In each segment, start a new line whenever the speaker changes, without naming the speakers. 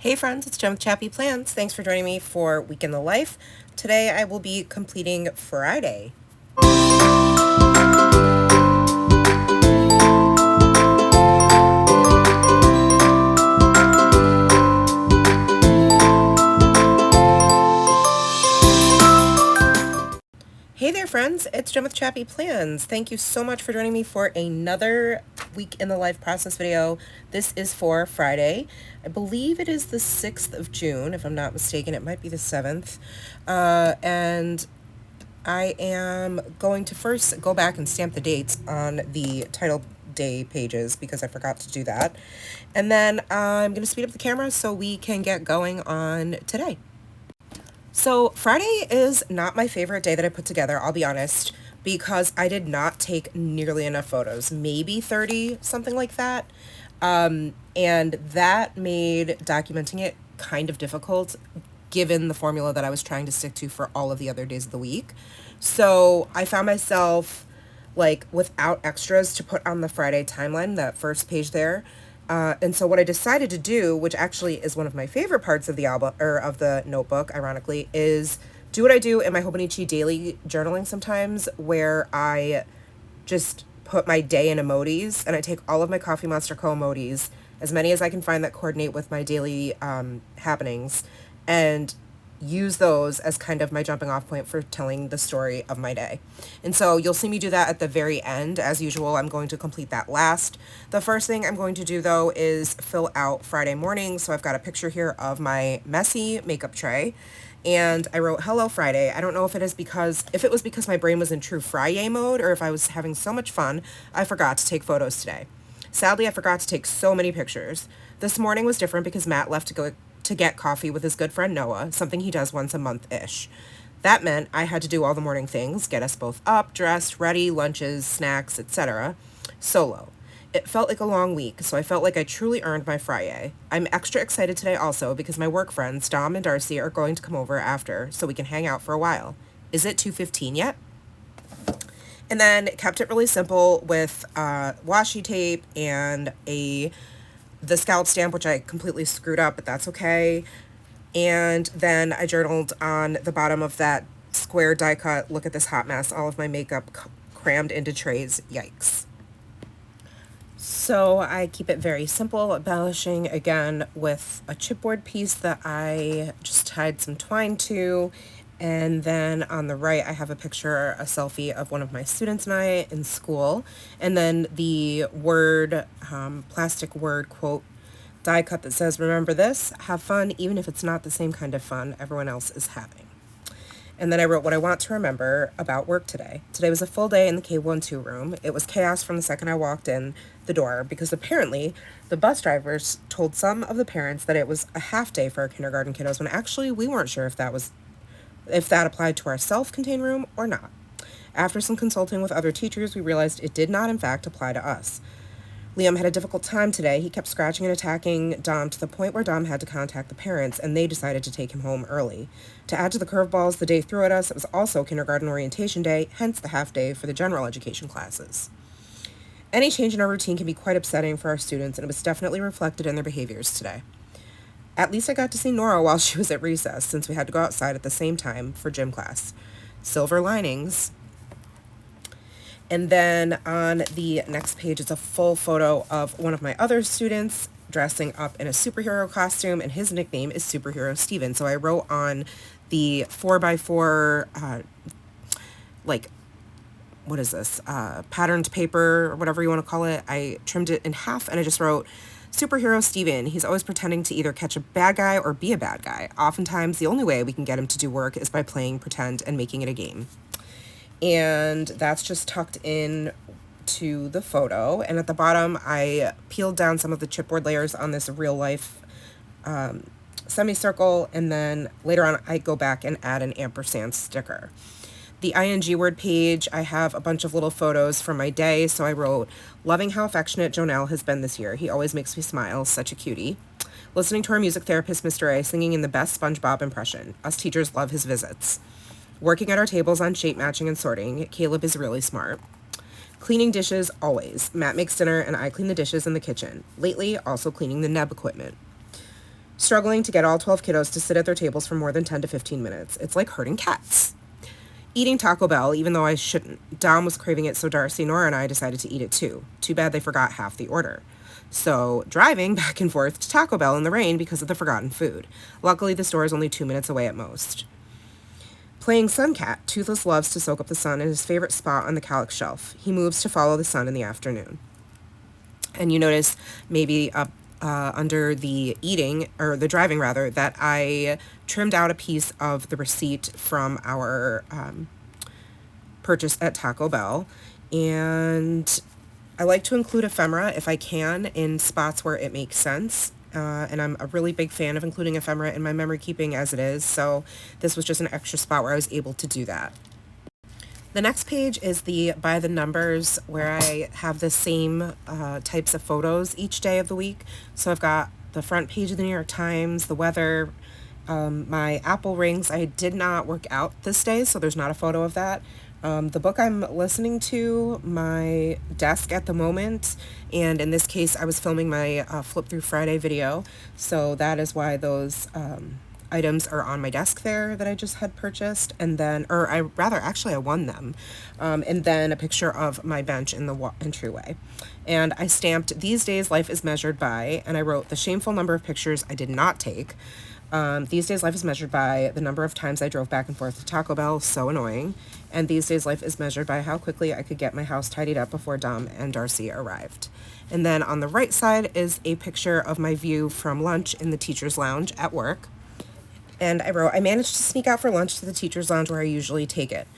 Hey friends, it's Jen with ChappyPlans. Thanks for joining me for Week in the Life. Today I will be completing Friday. Hey there friends, it's Jen with ChappyPlans. Thank you so much for joining me for another Week in the Life process video. This is for Friday. I believe it is the 6th of June, if I'm not mistaken. It might be the 7th. And I am going to first go back and stamp the dates on the title day pages because I forgot to do that. And then I'm going to speed up the camera so we can get going on today. So Friday is not my favorite day that I put together, I'll be honest, because I did not take nearly enough photos, maybe 30, something like that. And that made documenting it kind of difficult given the formula that I was trying to stick to for all of the other days of the week. So I found myself like without extras to put on the Friday timeline, that first page there. And so what I decided to do, which actually is one of my favorite parts of the album or of the notebook, ironically, is do what I do in my Hobonichi daily journaling sometimes, where I just put my day in emojis and I take all of my Coffee Monster Co emojis, as many as I can find that coordinate with my daily happenings, and use those as kind of my jumping off point for telling the story of my day. And so you'll see me do that at the very end. As usual, I'm going to complete that last. The first thing I'm going to do though is fill out Friday morning. So I've got a picture here of my messy makeup tray and I wrote hello Friday. I don't know if it was because my brain was in true Friday mode or if I was having so much fun, I forgot to take photos today. Sadly, I forgot to take so many pictures. This morning was different because Matt left to go to get coffee with his good friend Noah, something he does once a month-ish. That meant I had to do all the morning things, get us both up, dressed, ready, lunches, snacks, etc. solo. It felt like a long week, so I felt like I truly earned my Friday. I'm extra excited today also because my work friends, Dom and Darcy, are going to come over after so we can hang out for a while. Is it 2:15 yet? And then kept it really simple with washi tape and the scallop stamp, which I completely screwed up, but that's okay. And then I journaled on the bottom of that square die cut, look at this hot mess, all of my makeup crammed into trays, yikes. So I keep it very simple, embellishing again with a chipboard piece that I just tied some twine to. And then on the right, I have a picture, a selfie of one of my students and I in school. And then the word, plastic word quote die cut that says, remember this, have fun, even if it's not the same kind of fun everyone else is having. And then I wrote what I want to remember about work today. Today was a full day in the K12 room. It was chaos from the second I walked in the door because apparently the bus drivers told some of the parents that it was a half day for our kindergarten kiddos when actually we weren't sure if that applied to our self-contained room or not. After some consulting with other teachers, we realized it did not in fact apply to us. Liam had a difficult time today. He kept scratching and attacking Dom to the point where Dom had to contact the parents, and they decided to take him home early. To add to the curveballs the day threw at us, it was also kindergarten orientation day, hence the half day for the general education classes. Any change in our routine can be quite upsetting for our students, and it was definitely reflected in their behaviors today. At least I got to see Nora while she was at recess, since we had to go outside at the same time for gym class. Silver linings. And then on the next page is a full photo of one of my other students dressing up in a superhero costume, and his nickname is Superhero Steven. So I wrote on the 4x4, what is this, patterned paper, or whatever you want to call it. I trimmed it in half, and I just wrote, Superhero Steven, he's always pretending to either catch a bad guy or be a bad guy. Oftentimes, the only way we can get him to do work is by playing pretend and making it a game. And that's just tucked in to the photo. And at the bottom, I peeled down some of the chipboard layers on this real life semicircle. And then later on, I go back and add an ampersand sticker. The ING word page, I have a bunch of little photos from my day. So I wrote, loving how affectionate Jonelle has been this year. He always makes me smile, such a cutie. Listening to our music therapist, Mr. A, singing in the best SpongeBob impression. Us teachers love his visits. Working at our tables on shape matching and sorting. Caleb is really smart. Cleaning dishes, always. Matt makes dinner and I clean the dishes in the kitchen. Lately, also cleaning the neb equipment. struggling to get all 12 kiddos to sit at their tables for more than 10 to 15 minutes. It's like herding cats. Eating Taco Bell, even though I shouldn't. Dom was craving it, so Darcy, Nora, and I decided to eat it too. Too bad they forgot half the order. So, driving back and forth to Taco Bell in the rain because of the forgotten food. Luckily, the store is only 2 minutes away at most. Playing Suncat, Toothless loves to soak up the sun in his favorite spot on the calyx shelf. He moves to follow the sun in the afternoon. And you notice maybe under the eating, or the driving rather, that I trimmed out a piece of the receipt from our purchase at Taco Bell. And I like to include ephemera if I can in spots where it makes sense. And I'm a really big fan of including ephemera in my memory keeping as it is. So this was just an extra spot where I was able to do that. The next page is the by the numbers, where I have the same types of photos each day of the week. So I've got the front page of the New York Times, the weather, my Apple rings. I did not work out this day, so there's not a photo of that. The book I'm listening to, my desk at the moment, and in this case I was filming my Flip Through Friday video, so that is why those items are on my desk there that I just had purchased, and then, I won them, and then a picture of my bench in the entryway. And I stamped, "These days life is measured by," and I wrote, "the shameful number of pictures I did not take. These days life is measured by the number of times I drove back and forth to Taco Bell, so annoying. And these days life is measured by how quickly I could get my house tidied up before Dom and Darcy arrived." And then on the right side is a picture of my view from lunch in the teacher's lounge at work. And I wrote, "I managed to sneak out for lunch to the teacher's lounge where I usually take it.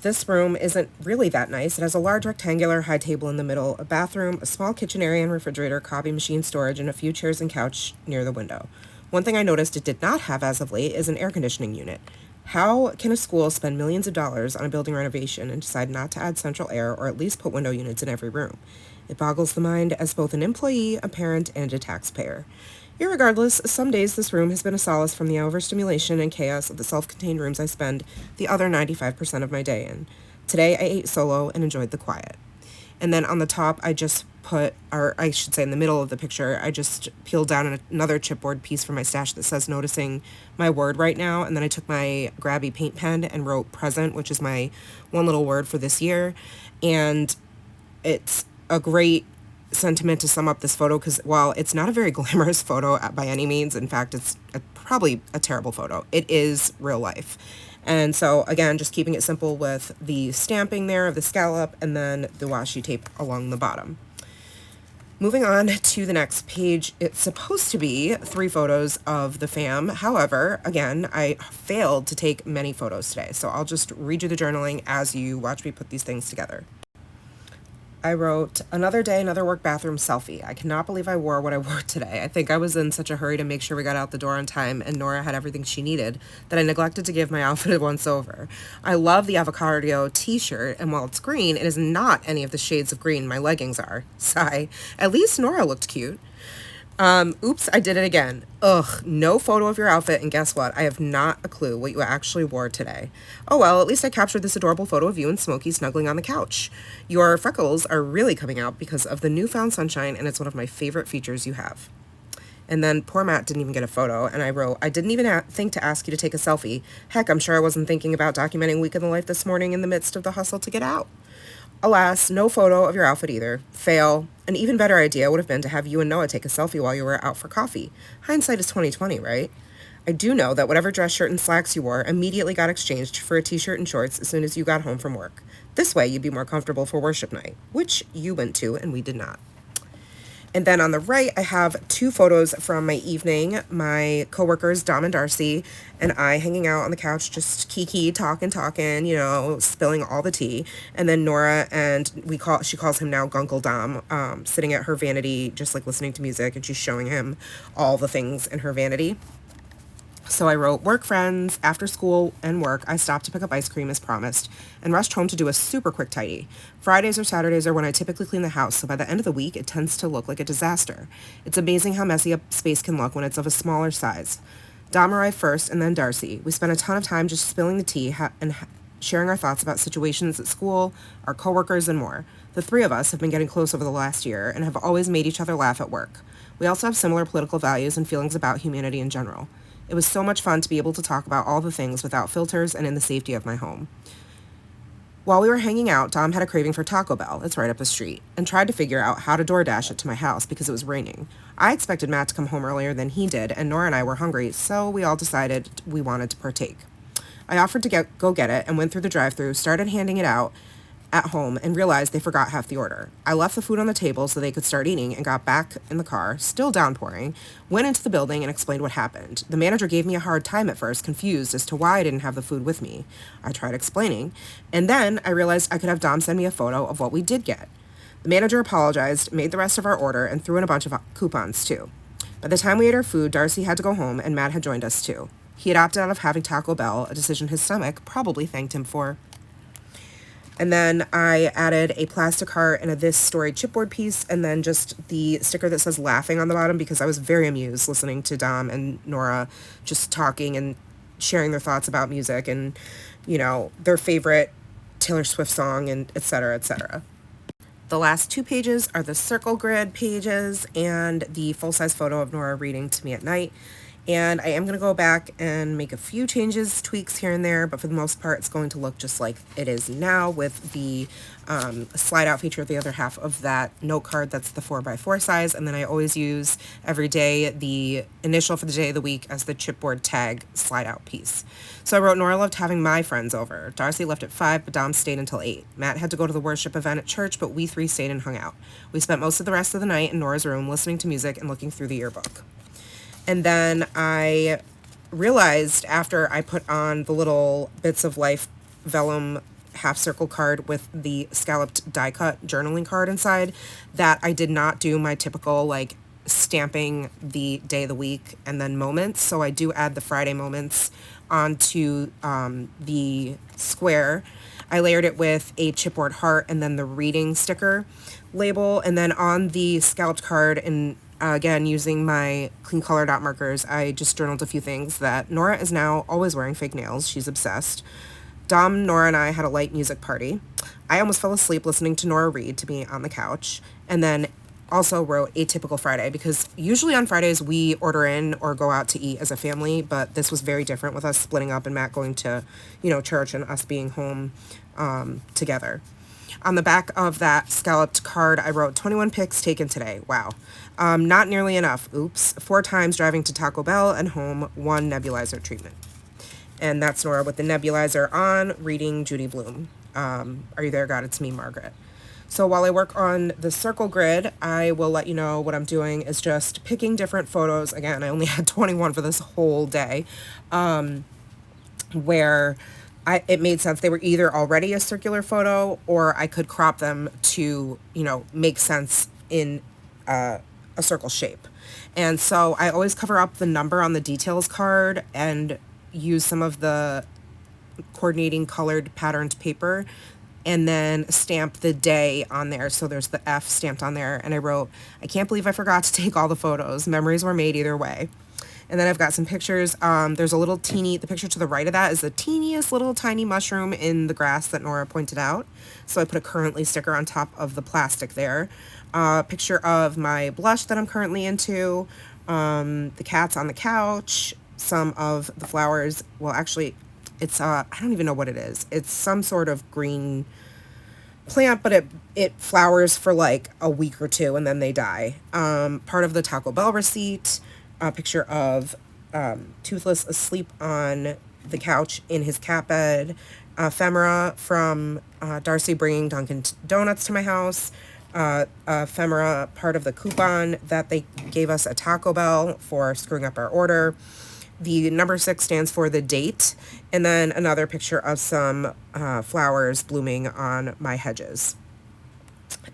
This room isn't really that nice. It has a large rectangular high table in the middle, a bathroom, a small kitchen area and refrigerator, copy machine storage, and a few chairs and couch near the window. One thing I noticed it did not have as of late is an air conditioning unit. How can a school spend millions of dollars on a building renovation and decide not to add central air or at least put window units in every room? It boggles the mind as both an employee, a parent, and a taxpayer. Irregardless, some days this room has been a solace from the overstimulation and chaos of the self-contained rooms I spend the other 95% of my day in. Today I ate solo and enjoyed the quiet." And then on the top, I just put, or I should say in the middle of the picture, I just peeled down another chipboard piece from my stash that says "noticing my word right now." And then I took my grabby paint pen and wrote "present," which is my one little word for this year. And it's a great sentiment to sum up this photo, because while it's not a very glamorous photo by any means, in fact, it's probably a terrible photo, it is real life. And so, again, just keeping it simple with the stamping there of the scallop and then the washi tape along the bottom. Moving on to the next page, it's supposed to be 3 photos of the fam. However, again, I failed to take many photos today, so I'll just read you the journaling as you watch me put these things together. I wrote, "Another day, another work bathroom selfie. I cannot believe I wore what I wore today. I think I was in such a hurry to make sure we got out the door on time and Nora had everything she needed that I neglected to give my outfit a once over. I love the avocado t-shirt, and while it's green, it is not any of the shades of green my leggings are. Sigh. At least Nora looked cute. Oops, I did it again. Ugh, no photo of your outfit, and guess what? I have not a clue what you actually wore today. Oh well, at least I captured this adorable photo of you and Smokey snuggling on the couch. Your freckles are really coming out because of the newfound sunshine, and it's one of my favorite features you have." And then poor Matt didn't even get a photo, and I wrote, "I didn't even think to ask you to take a selfie. Heck, I'm sure I wasn't thinking about documenting Week in the Life this morning in the midst of the hustle to get out. Alas, no photo of your outfit either. Fail. An even better idea would have been to have you and Noah take a selfie while you were out for coffee. Hindsight is 20/20, right? I do know that whatever dress shirt and slacks you wore immediately got exchanged for a t-shirt and shorts as soon as you got home from work. This way you'd be more comfortable for worship night, which you went to and we did not." And then on the right, I have 2 photos from my evening. My coworkers, Dom and Darcy, and I hanging out on the couch, just kiki, talking, spilling all the tea. And then Nora, and she calls him now Gunkle Dom, sitting at her vanity, just like listening to music, and she's showing him all the things in her vanity. So I wrote, "Work friends, after school and work, I stopped to pick up ice cream as promised and rushed home to do a super quick tidy. Fridays or Saturdays are when I typically clean the house, so by the end of the week, it tends to look like a disaster. It's amazing how messy a space can look when it's of a smaller size. Dom arrived first and then Darcy. We spent a ton of time just spilling the tea and sharing our thoughts about situations at school, our coworkers, and more. The 3 of us have been getting close over the last year and have always made each other laugh at work. We also have similar political values and feelings about humanity in general. It was so much fun to be able to talk about all the things without filters and in the safety of my home. While we were hanging out, Dom had a craving for Taco Bell, it's right up the street, and tried to figure out how to DoorDash it to my house because it was raining. I expected Matt to come home earlier than he did, and Nora and I were hungry, so we all decided we wanted to partake. I offered to go get it and went through the drive-thru, started handing it out at home, and realized they forgot half the order. I left the food on the table so they could start eating and got back in the car, still downpouring, went into the building and explained what happened. The manager gave me a hard time at first, confused as to why I didn't have the food with me. I tried explaining, and then I realized I could have Dom send me a photo of what we did get. The manager apologized, made the rest of our order, and threw in a bunch of coupons too. By the time we ate our food, Darcy had to go home, and Matt had joined us too. He had opted out of having Taco Bell, a decision his stomach probably thanked him for. And then I added a plastic heart and a This Story chipboard piece, and then just the sticker that says laughing on the bottom because I was very amused listening to Dom and Nora just talking and sharing their thoughts about music and, you know, their favorite Taylor Swift song and et cetera, et cetera. The last 2 pages are the circle grid pages and the full-size photo of Nora reading to me at night. And I am going to go back and make a few changes, tweaks here and there, but for the most part, it's going to look just like it is now with the slide out feature, the other half of that note card. That's the 4x4 size. And then I always use every day the initial for the day of the week as the chipboard tag slide out piece. So I wrote, Nora loved having my friends over. Darcy left at 5, but Dom stayed until 8. Matt had to go to the worship event at church, but we 3 stayed and hung out. We spent most of the rest of the night in Nora's room listening to music and looking through the yearbook. And then I realized after I put on the little Bits of Life vellum half circle card with the scalloped die cut journaling card inside that I did not do my typical like stamping the day of the week and then moments. So I do add the Friday moments onto the square. I layered it with a chipboard heart and then the reading sticker label. And then on the scalloped card and again, using my clean color dot markers, I just journaled a few things that Nora is now always wearing fake nails. She's obsessed. Dom, Nora, and I had a light music party. I almost fell asleep listening to Nora read to me on the couch. And then also wrote Atypical Friday because usually on Fridays we order in or go out to eat as a family, but this was very different with us splitting up and Matt going to, church and us being home together. On the back of that scalloped card, I wrote 21 pics taken today. Wow. Not nearly enough. Oops. 4 times driving to Taco Bell and home, 1 nebulizer treatment. And that's Nora with the nebulizer on, reading Judy Blume. Are you there, God? It's me, Margaret. So while I work on the circle grid, I will let you know what I'm doing is just picking different photos. Again, I only had 21 for this whole day, where it made sense. They were either already a circular photo or I could crop them to, make sense in a circle shape. And so I always cover up the number on the details card and use some of the coordinating colored patterned paper and then stamp the day on there. So there's the F stamped on there. And I wrote, I can't believe I forgot to take all the photos. Memories were made either way. And then I've got some pictures. There's a little the picture to the right of that is the teeniest little tiny mushroom in the grass that Nora pointed out. So I put a currently sticker on top of the plastic there. Picture of my blush that I'm currently into. The cats on the couch. Some of the flowers. Well, actually, it's, I don't even know what it is. It's some sort of green plant, but it flowers for like a week or 2 and then they die. Part of the Taco Bell receipt. A picture of Toothless asleep on the couch in his cat bed. Ephemera from Darcy bringing Dunkin' Donuts to my house. Ephemera, part of the coupon that they gave us at Taco Bell for screwing up our order. The number 6 stands for the date. And then another picture of some flowers blooming on my hedges.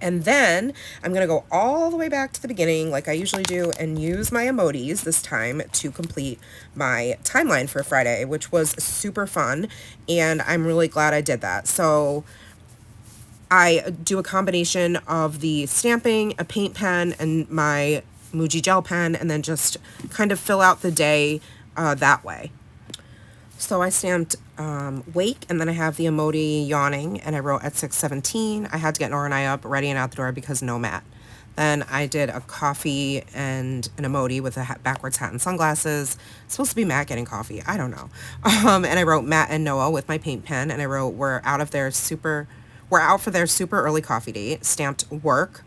And then I'm going to go all the way back to the beginning like I usually do and use my emojis this time to complete my timeline for Friday, which was super fun. And I'm really glad I did that. So I do a combination of the stamping, a paint pen, and my Muji gel pen, and then just kind of fill out the day that way. So I stamped wake, and then I have the emoji yawning, and I wrote at 6:17. I had to get Nora and I up, ready and out the door because no Matt. Then I did a coffee and an emoji with a backwards hat and sunglasses. It's supposed to be Matt getting coffee. I don't know. And I wrote Matt and Noah with my paint pen, and I wrote we're out for their super early coffee date. Stamped work,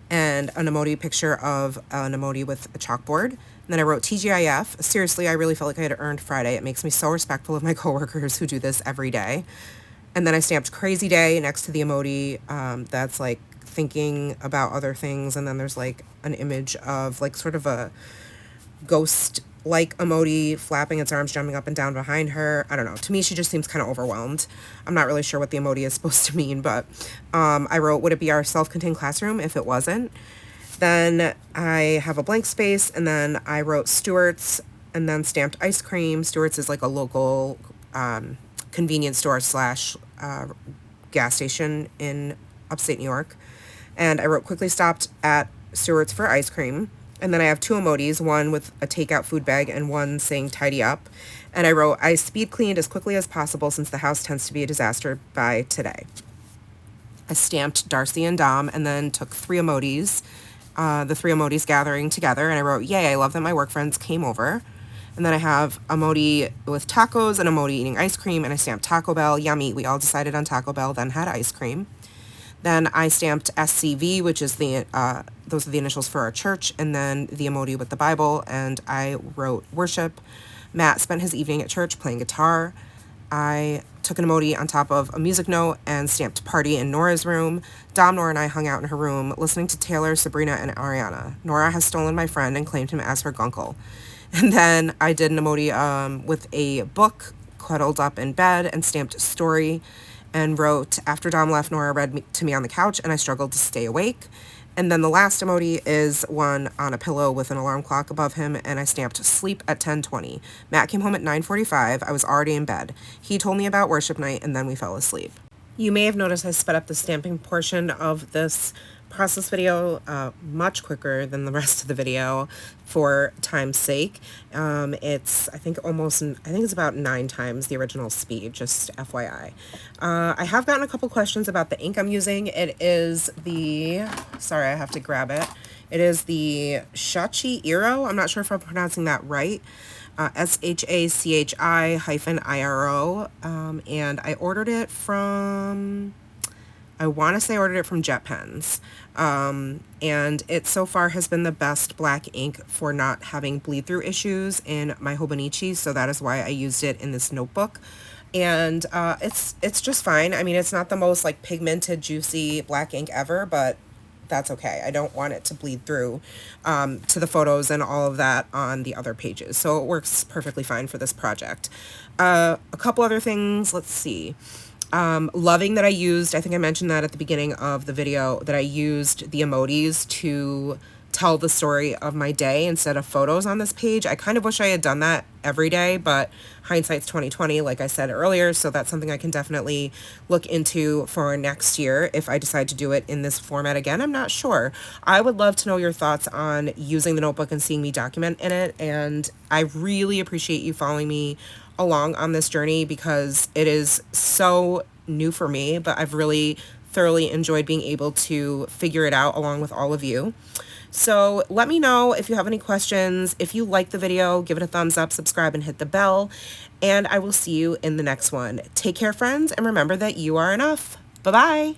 and an emoji picture of an emoji with a chalkboard. And then I wrote TGIF. Seriously, I really felt like I had earned Friday. It makes me so respectful of my coworkers who do this every day. And then I stamped crazy day next to the emoji that's like thinking about other things. And then there's like an image of like sort of a ghost like emoji flapping its arms, jumping up and down behind her. I don't know. To me, she just seems kind of overwhelmed. I'm not really sure what the emoji is supposed to mean, but I wrote, would it be our self-contained classroom if it wasn't? Then I have a blank space, and then I wrote Stewart's, and then stamped ice cream. Stewart's is like a local convenience store slash gas station in upstate New York. And I wrote quickly stopped at Stewart's for ice cream. And then I have two emojis, one with a takeout food bag and one saying tidy up. And I wrote, I speed cleaned as quickly as possible since the house tends to be a disaster by today. I stamped Darcy and Dom and then took three emojis, the three emojis gathering together. And I wrote, yay, I love that my work friends came over. And then I have emoji with tacos and emoji eating ice cream. And I stamped Taco Bell, yummy. We all decided on Taco Bell, then had ice cream. Then I stamped SCV, which is those are the initials for our church, and then the emoji with the Bible, and I wrote worship. Matt spent his evening at church playing guitar. I took an emoji on top of a music note and stamped party in Nora's room. Dom, Nora, and I hung out in her room listening to Taylor, Sabrina, and Ariana. Nora has stolen my friend and claimed him as her gunkle. And then I did an emoji with a book cuddled up in bed and stamped story, and wrote, after Dom left, Nora read to me on the couch, and I struggled to stay awake. And then the last emoji is one on a pillow with an alarm clock above him, and I stamped sleep at 10:20. Matt came home at 9:45. I was already in bed. He told me about worship night, and then we fell asleep. You may have noticed I sped up the stamping portion of this process video much quicker than the rest of the video for time's sake. It's I think it's about 9 times the original speed, just FYI. I have gotten a couple questions about the ink I'm using. It is sorry, I have to grab it. It is the Shachi-Iro. I'm not sure if I'm pronouncing that right. SHACHI-IRO. And I ordered it from, I want to say I ordered it from JetPens. And it so far has been the best black ink for not having bleed through issues in my Hobonichi, so that is why I used it in this notebook. And it's just fine. I mean, it's not the most like pigmented, juicy black ink ever, but that's okay. I don't want it to bleed through to the photos and all of that on the other pages. So it works perfectly fine for this project. A couple other things, let's see. Loving that I think I mentioned that at the beginning of the video, that I used the emojis to tell the story of my day instead of photos on this page. I kind of wish I had done that every day, but hindsight's 2020, like I said earlier, so that's something I can definitely look into for next year if I decide to do it in this format again. I'm not sure. I would love to know your thoughts on using the notebook and seeing me document in it, and I really appreciate you following me along on this journey because it is so new for me, but I've really thoroughly enjoyed being able to figure it out along with all of you. So let me know if you have any questions. If you like the video, give it a thumbs up, subscribe, and hit the bell. And I will see you in the next one. Take care, friends, and remember that you are enough. Bye-bye.